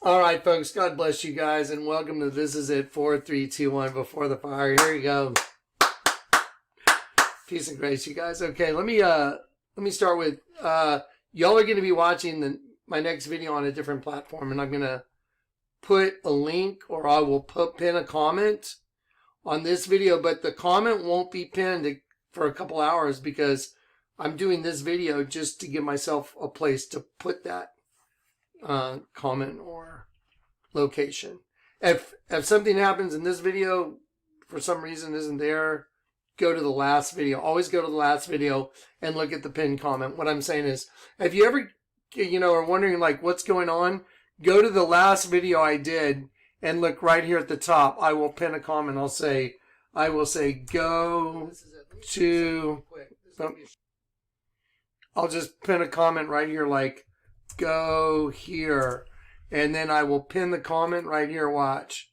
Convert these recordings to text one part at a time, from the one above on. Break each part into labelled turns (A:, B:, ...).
A: All right, folks, God bless you guys, and welcome to This Is It 4, 3, 2, 1 Before the Fire. Here you go. Peace and grace, you guys. Okay, let me start with y'all are going to be watching my next video on a different platform, and I'm going to put a link, or I will pin a comment on this video, but the comment won't be pinned for a couple hours because I'm doing this video just to give myself a place to put that comment or location. If something happens in this video for some reason isn't there, go to the last video. Always go to the last video and look at the pinned comment. What I'm saying is, if you ever are wondering like what's going on, go to the last video I did and look right here at the top. I will pin a comment. I will say go to. I'll just pin a comment right here like go here, and then I will pin the comment right here, watch,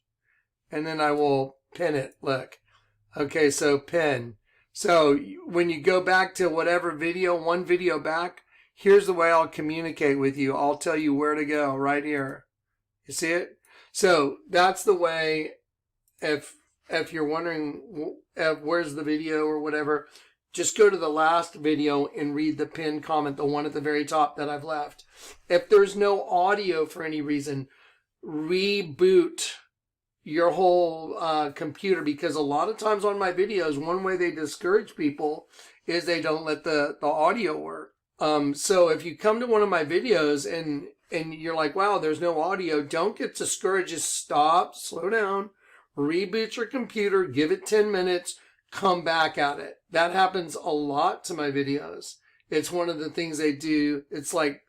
A: and then I will pin it. Look, okay, so pin. So when you go back to whatever video, one video back, here's the way I'll communicate with you. I'll tell you where to go right here. You see it? So that's the way. If you're wondering where's the video or whatever, just go to the last video and read the pinned comment, the one at the very top that I've left. If there's no audio for any reason, reboot your whole computer, because a lot of times on my videos, one way they discourage people is they don't let the audio work. So if you come to one of my videos and you're like, wow, there's no audio, don't get discouraged. Just stop, slow down, reboot your computer, give it 10 minutes, come back at it. That happens a lot to my videos. It's one of the things they do. It's like,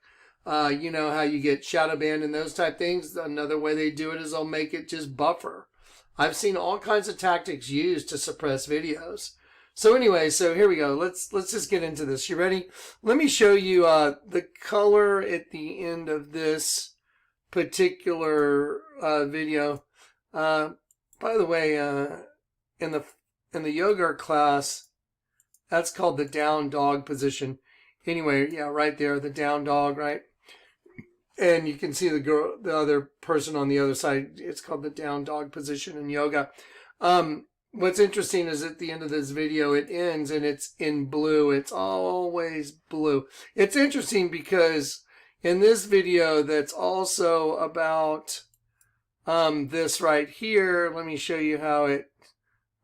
A: you know how you get shadow banned and those type things. Another way they do it is they'll make it just buffer. I've seen all kinds of tactics used to suppress videos. So anyway, so here we go. Let's just get into this. You ready? Let me show you the color at the end of this particular video. By the way, in the yoga class, that's called the down dog position. Anyway, yeah, right there, the down dog, right? And you can see the other person on the other side. It's called the down dog position in yoga. What's interesting is at the end of this video, it ends and it's in blue. It's always blue. It's interesting because in this video that's also about this right here, let me show you how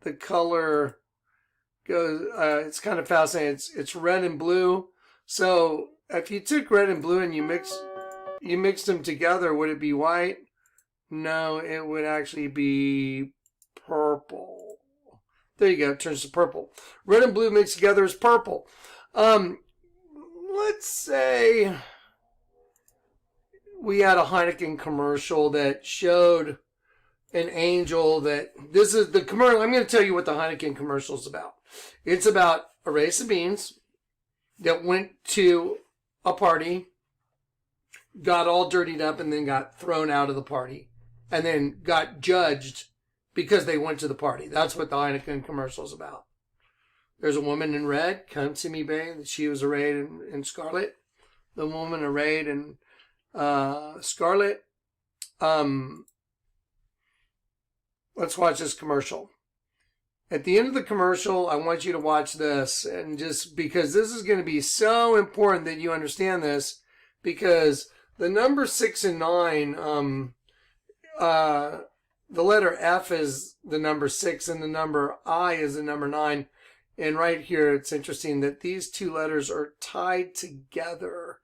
A: the color goes. It's kind of fascinating. It's red and blue. So if you took red and blue and you mixed them together, would it be white? No, it would actually be purple. There you go. It turns to purple. Red and blue mixed together is purple. Let's say we had a Heineken commercial that showed an angel that this is the commercial. I'm going to tell you what the Heineken commercial is about. It's about a race of beans that went to a party, got all dirtied up, and then got thrown out of the party, and then got judged because they went to the party. That's what the Heineken commercial is about. There's a woman in red. Come to me, babe. She was arrayed in scarlet. The woman arrayed in scarlet. Let's watch this commercial. At the end of the commercial, I want you to watch this, and just because this is going to be so important that you understand this, because the number 6 and 9, the letter F is the number 6 and the number I is the number 9. And right here, it's interesting that these two letters are tied together.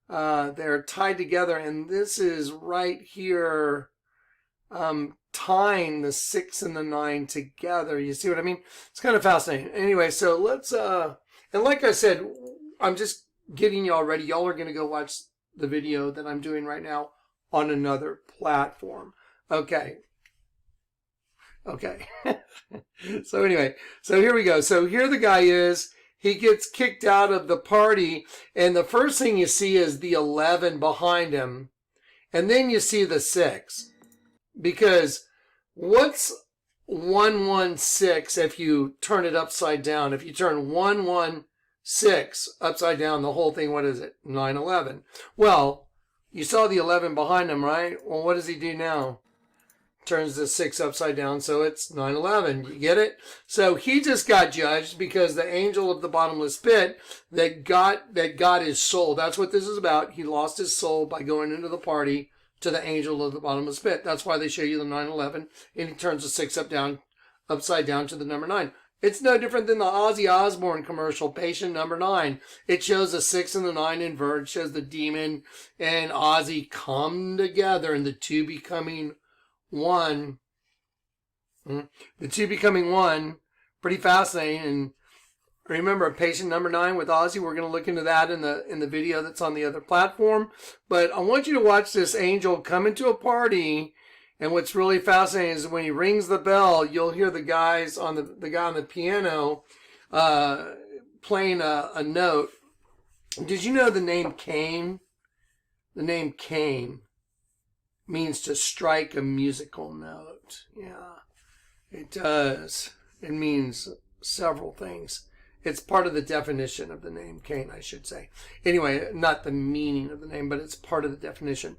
A: They're tied together, and this is right here, tying the 6 and the 9 together. You see what I mean? It's kind of fascinating. Anyway, so let's, and like I said, I'm just getting y'all ready. Y'all are going to go watch the video that I'm doing right now on another platform. Okay. So anyway, so here we go. So here the guy is. He gets kicked out of the party, and the first thing you see is the 11 behind him, and then you see the 6. Because what's 116 if you turn it upside down? If you turn 116 upside down, the whole thing, what is it? 911. Well, You saw the 11 behind him, right? Well, what does he do now? Turns the 6 upside down, so it's 9/11. You get it? So he just got judged because the angel of the bottomless pit that got his soul. That's what this is about. He lost his soul by going into the party to the angel of the bottomless pit. That's why they show you the 9/11, and he turns the 6 upside down to the number 9. It's no different than the Ozzy Osbourne commercial, Patient Number 9. It shows the 6 and the 9 invert. It shows the demon and Ozzy come together, and the two becoming one. The two becoming one. Pretty fascinating. And remember, Patient Number 9 with Ozzy. We're going to look into that in the video that's on the other platform. But I want you to watch this angel come into a party. And what's really fascinating is when he rings the bell, you'll hear the guy on the piano playing a note. Did you know the name Cain? The name Cain means to strike a musical note. Yeah, it does. It means several things. It's part of the definition of the name Cain, I should say. Anyway, not the meaning of the name, but it's part of the definition.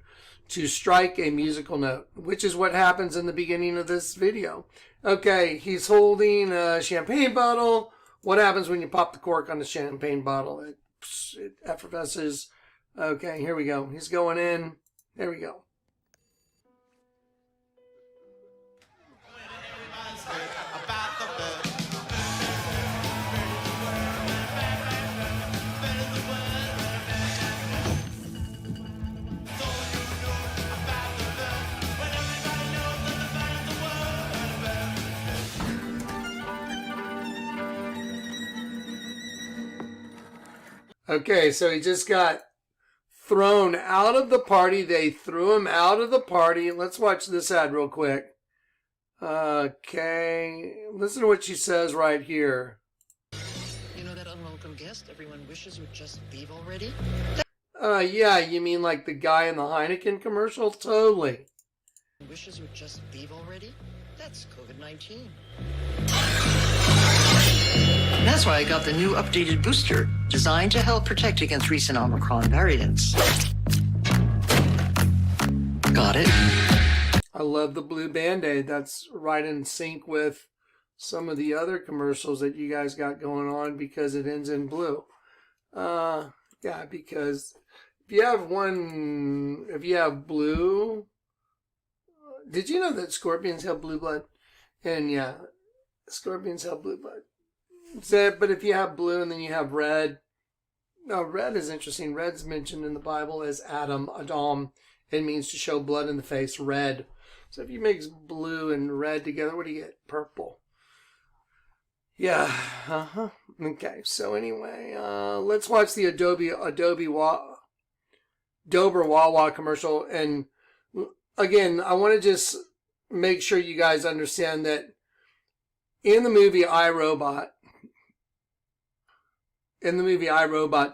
A: To strike a musical note, which is what happens in the beginning of this video. Okay, he's holding a champagne bottle. What happens when you pop the cork on the champagne bottle? It effervesces. Okay, here we go. He's going in. There we go. Okay, so he just got thrown out of the party. They threw him out of the party. Let's watch this ad real quick. Okay, listen to what she says right here.
B: You know that unwelcome guest everyone wishes would just leave already?
A: Yeah, you mean like the guy in the Heineken commercial? Totally.
B: Wishes would just leave already? That's COVID-19. That's why I got the new updated booster, designed to help protect against recent Omicron variants. Got it?
A: I love the blue Band-Aid. That's right in sync with some of the other commercials that you guys got going on because it ends in blue. Yeah, because if you have blue, did you know that scorpions have blue blood? And yeah, scorpions have blue blood. But if you have blue and then you have red, no, red is interesting. Red's mentioned in the Bible as Adam. It means to show blood in the face, red. So if you mix blue and red together, what do you get? Purple. Yeah. Okay. So anyway, let's watch the Dober Wawa commercial. And again, I want to just make sure you guys understand that in the movie iRobot,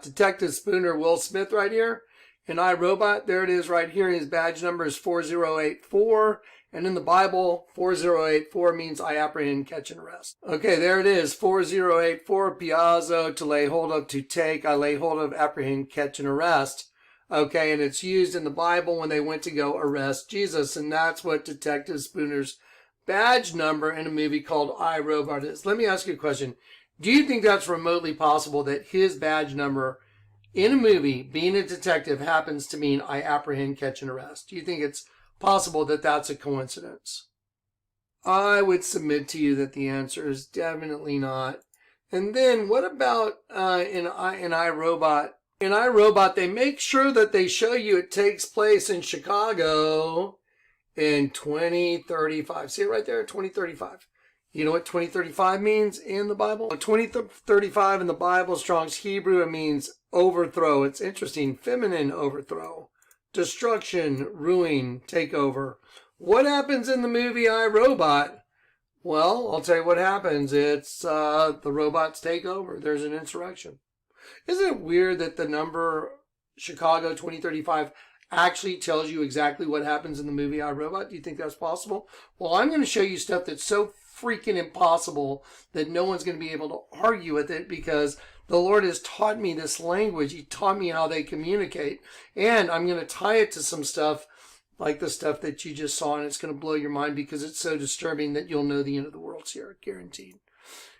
A: Detective Spooner, Will Smith right here, in iRobot, there it is right here. His badge number is 4084. And in the Bible, 4084 means I apprehend, catch, and arrest. Okay, there it is. 4084, piazzo, to lay hold of, to take. I lay hold of, apprehend, catch, and arrest. Okay, and it's used in the Bible when they went to go arrest Jesus. And that's what Detective Spooner's badge number in a movie called iRobot is. Let me ask you a question. Do you think that's remotely possible that his badge number in a movie, being a detective, happens to mean I apprehend, catch, and arrest? Do you think it's possible that that's a coincidence? I would submit to you that the answer is definitely not. And then what about in iRobot? In iRobot, they make sure that they show you it takes place in Chicago in 2035. See it right there, 2035. You know what 2035 means in the Bible? 2035 in the Bible, Strong's Hebrew, it means overthrow. It's interesting. Feminine overthrow. Destruction, ruin, takeover. What happens in the movie iRobot? Well, I'll tell you what happens. It's the robots take over. There's an insurrection. Isn't it weird that the number Chicago 2035 actually tells you exactly what happens in the movie iRobot? Do you think that's possible? Well, I'm going to show you stuff that's so freaking impossible that no one's going to be able to argue with it, because the Lord has taught me this language. He taught me how they communicate. And I'm going to tie it to some stuff like the stuff that you just saw, and it's going to blow your mind because it's so disturbing that you'll know the end of the world's here, guaranteed.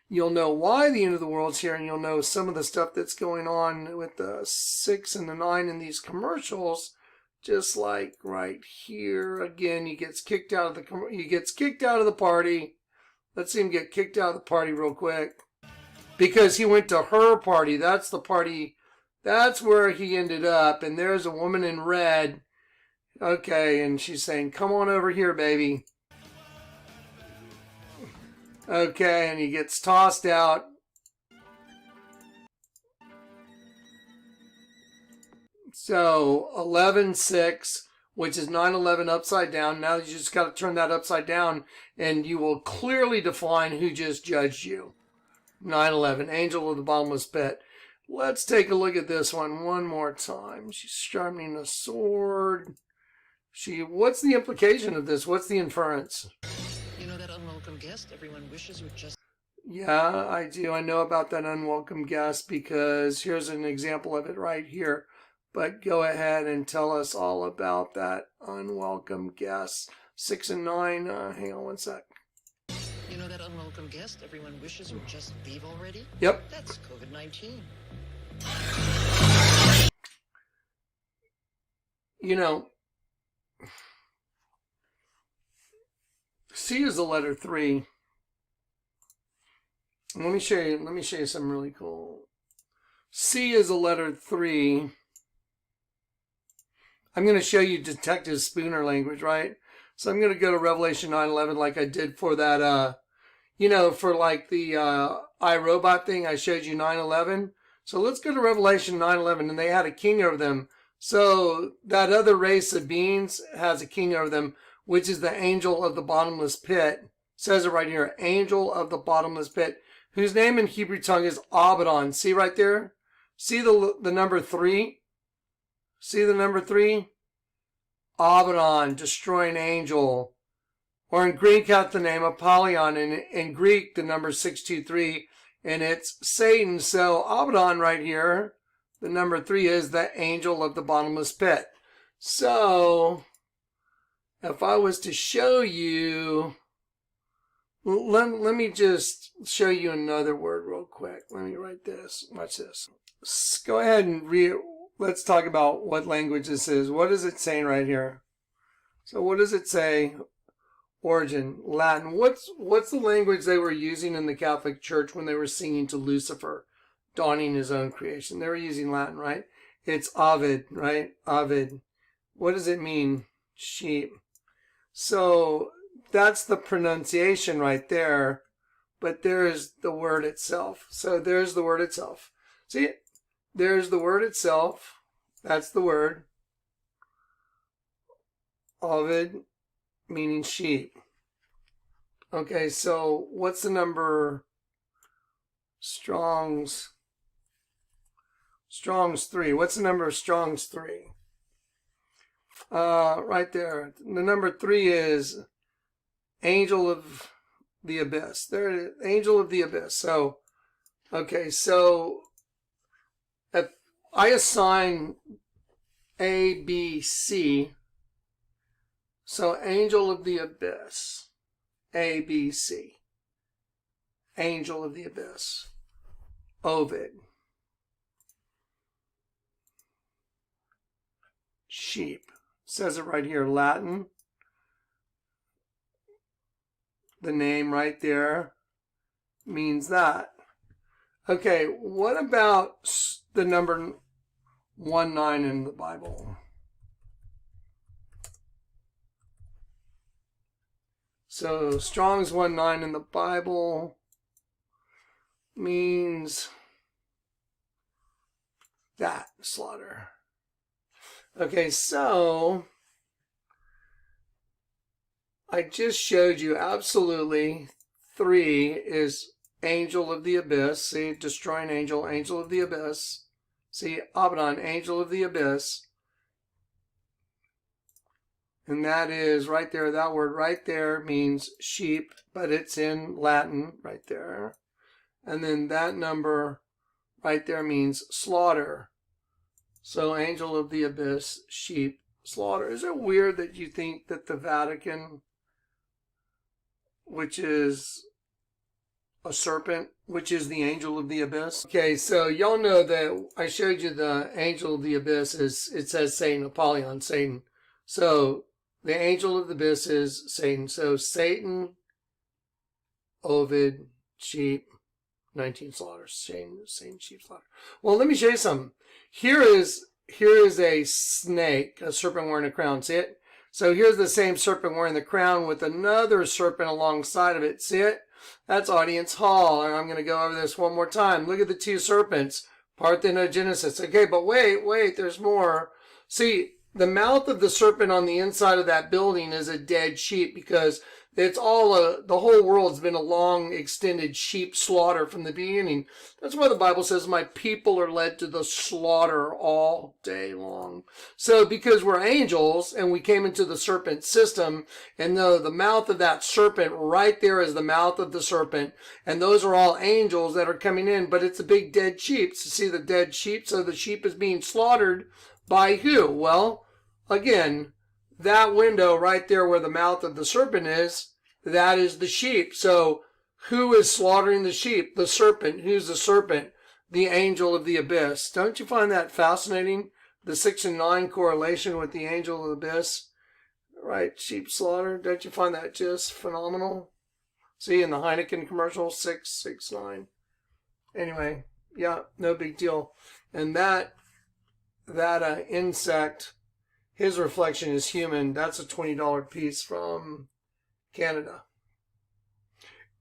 A: You'll know why the end of the world's here, and you'll know some of the stuff that's going on with the 6 and the 9 in these commercials. Just like right here, again, he gets kicked out of the party. Let's see him get kicked out of the party real quick. Because he went to her party. That's the party. That's where he ended up. And there's a woman in red. Okay, and she's saying, come on over here, baby. Okay, and he gets tossed out. So 11:6, which is 9/11 upside down. Now you just got to turn that upside down, and you will clearly define who just judged you. 9/11, angel of the bottomless pit. Let's take a look at this one more time. She's sharpening a sword. What's the implication of this? What's the inference?
B: You know that unwelcome guest everyone wishes would just...
A: Yeah, I do. I know about that unwelcome guest because here's an example of it right here. But go ahead and tell us all about that unwelcome guest. 6 and 9. Hang on one sec.
B: You know that unwelcome guest everyone wishes would just leave already?
A: Yep.
B: That's COVID-19.
A: You know, C is the letter 3. Let me show you something really cool. C is a letter 3. I'm going to show you Detective Spooner language, right? So I'm going to go to Revelation 9:11 like I did for that, for like the iRobot thing. I showed you 9:11. So let's go to Revelation 9:11, and they had a king over them. So that other race of beings has a king over them, which is the angel of the bottomless pit. It says it right here, angel of the bottomless pit, whose name in Hebrew tongue is Abaddon. See right there? See the number 3? See the number 3? Abaddon, destroying angel. Or in Greek, got the name Apollyon. In Greek, the number 623. And it's Satan. So Abaddon right here, the number 3 is the angel of the bottomless pit. So, if I was to show you, let me just show you another word real quick. Let me write this. Watch this. Go ahead and read. Let's talk about what language this is. What is it saying right here? So what does it say? Origin, Latin. What's the language they were using in the Catholic Church when they were singing to Lucifer, donning his own creation? They were using Latin, right? It's Ovid, right? Ovid. What does it mean? Sheep. So that's the pronunciation right there. But there's the word itself. So there's the word itself. See it? There's the word itself. That's the word. Ovid, meaning sheep. Okay, so what's the number? Strong's 3. What's the number of Strong's 3? Right there. The number 3 is angel of the abyss. There it is. Angel of the abyss. So, okay, so if I assign A, B, C, so angel of the abyss, A, B, C, angel of the abyss, Ovid, sheep, says it right here, Latin, the name right there means that. Okay, what about the number 19 in the Bible? So Strong's 19 in the Bible means that, slaughter. Okay, so I just showed you absolutely 3 is angel of the abyss. See, destroying angel, angel of the abyss. See, Abaddon, angel of the abyss. And that is right there. That word right there means sheep, but it's in Latin right there. And then that number right there means slaughter. So angel of the abyss, sheep, slaughter. Is it weird that you think that the Vatican, which is a serpent, which is the angel of the abyss? Okay, so y'all know that I showed you the angel of the abyss is, it says Satan, Apollyon, Satan. So the angel of the abyss is Satan. So Satan, Ovid, sheep, 19 slaughters, Satan, sheep, slaughter. Well, let me show you something. Here is a snake, a serpent wearing a crown. See it? So here's the same serpent wearing the crown with another serpent alongside of it. See it? That's Audience Hall. And I'm going to go over this one more time. Look at the two serpents. Parthenogenesis. Okay, but wait, there's more. See, the mouth of the serpent on the inside of that building is a dead sheep because it's all the whole world's been a long extended sheep slaughter from the beginning. That's why the Bible says my people are led to the slaughter all day long. So because we're angels and we came into the serpent system, and the mouth of that serpent right there is the mouth of the serpent, and those are all angels that are coming in, but it's a big dead sheep. So see the dead sheep? So the sheep is being slaughtered by who? Well, again, that window right there where the mouth of the serpent is, that is the sheep. So who is slaughtering the sheep? The serpent. Who's the serpent? The angel of the abyss. Don't you find that fascinating? The 6 and 9 correlation with the angel of the abyss. Right? Sheep slaughter. Don't you find that just phenomenal? See in the Heineken commercial, 669. Anyway, yeah, no big deal. And that insect, his reflection is human. That's a $20 piece from Canada.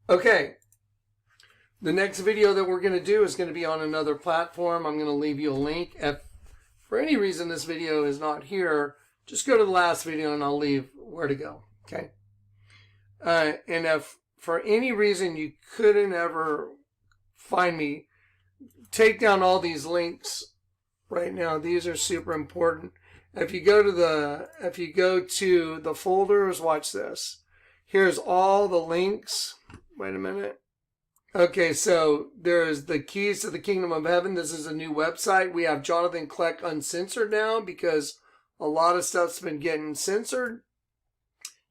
A: Okay. The next video that we're going to do is going to be on another platform. I'm going to leave you a link. If for any reason this video is not here, just go to the last video and I'll leave where to go. Okay. And if for any reason you couldn't ever find me, take down all these links right now. These are super important. If you go to the folders, watch this. Here's all the links. Wait a minute. Okay, so there's the Keys to the Kingdom of Heaven. This is a new website. We have Jonathan Kleck Uncensored now because a lot of stuff's been getting censored.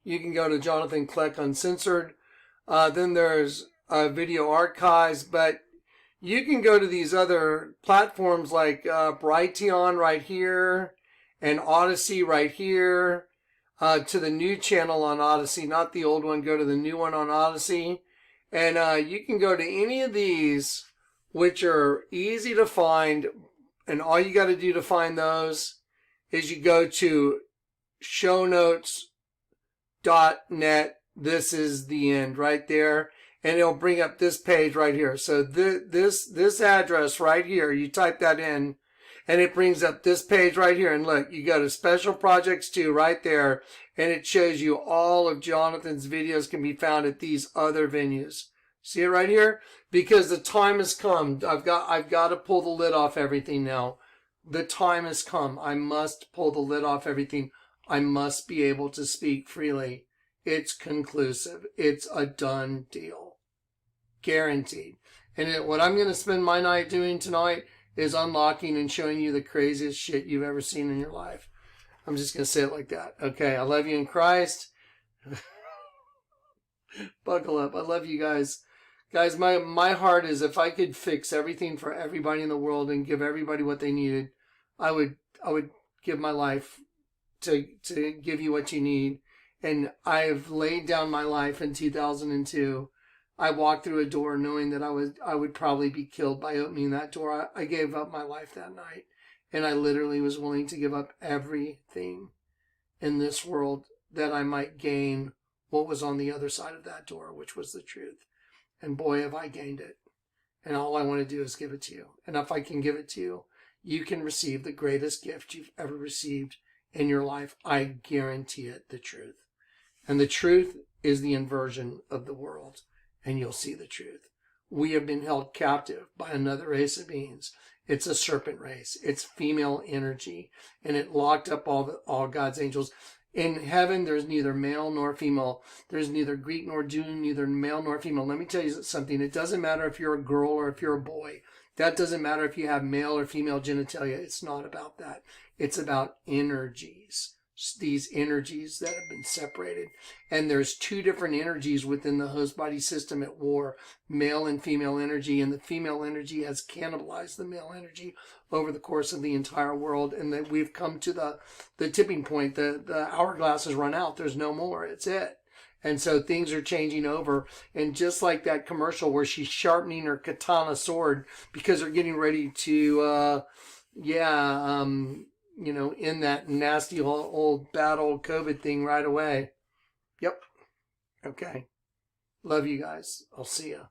A: You can go to Jonathan Kleck Uncensored. Then there's video archives, but you can go to these other platforms like Brighteon right here and Odyssey right here. To the new channel on Odyssey, not the old one. Go to the new one on Odyssey. And you can go to any of these, which are easy to find. And all you got to do to find those is you go to shownotes.net. This is the end right there. And it'll bring up this page right here. So this address right here, you type that in. And it brings up this page right here. And look, you go to Special Projects 2 right there. And it shows you all of Jonathan's videos can be found at these other venues. See it right here? Because the time has come. I've got to pull the lid off everything now. The time has come. I must pull the lid off everything. I must be able to speak freely. It's conclusive. It's a done deal. Guaranteed. And what I'm going to spend my night doing tonight is unlocking and showing you the craziest shit you've ever seen in your life. I'm just going to say it like that. Okay, I love you in Christ. Buckle up. I love you guys. Guys, my heart is if I could fix everything for everybody in the world and give everybody what they needed, I would give my life to give you what you need. And I've laid down my life in 2002. I walked through a door knowing that I would probably be killed by opening that door. I gave up my life that night. And I literally was willing to give up everything in this world that I might gain what was on the other side of that door, which was the truth. And boy, have I gained it. And all I want to do is give it to you. And if I can give it to you, you can receive the greatest gift you've ever received in your life. I guarantee it, the truth. And the truth is the inversion of the world. And you'll see the truth. We have been held captive by another race of beings. It's a serpent race. It's female energy. And it locked up all God's angels. In heaven, there's neither male nor female. There's neither Greek nor Jew, neither male nor female. Let me tell you something. It doesn't matter if you're a girl or if you're a boy. That doesn't matter if you have male or female genitalia. It's not about that. It's about energies. These energies that have been separated. And there's two different energies within the host body system at war, male and female energy, and the female energy has cannibalized the male energy over the course of the entire world, and that we've come to the tipping point. The hourglass has run out. There's no more. It's it. And so things are changing over. And just like that commercial where she's sharpening her katana sword because they're getting ready to, in that nasty old bad old COVID thing right away. Yep. Okay. Love you guys. I'll see ya.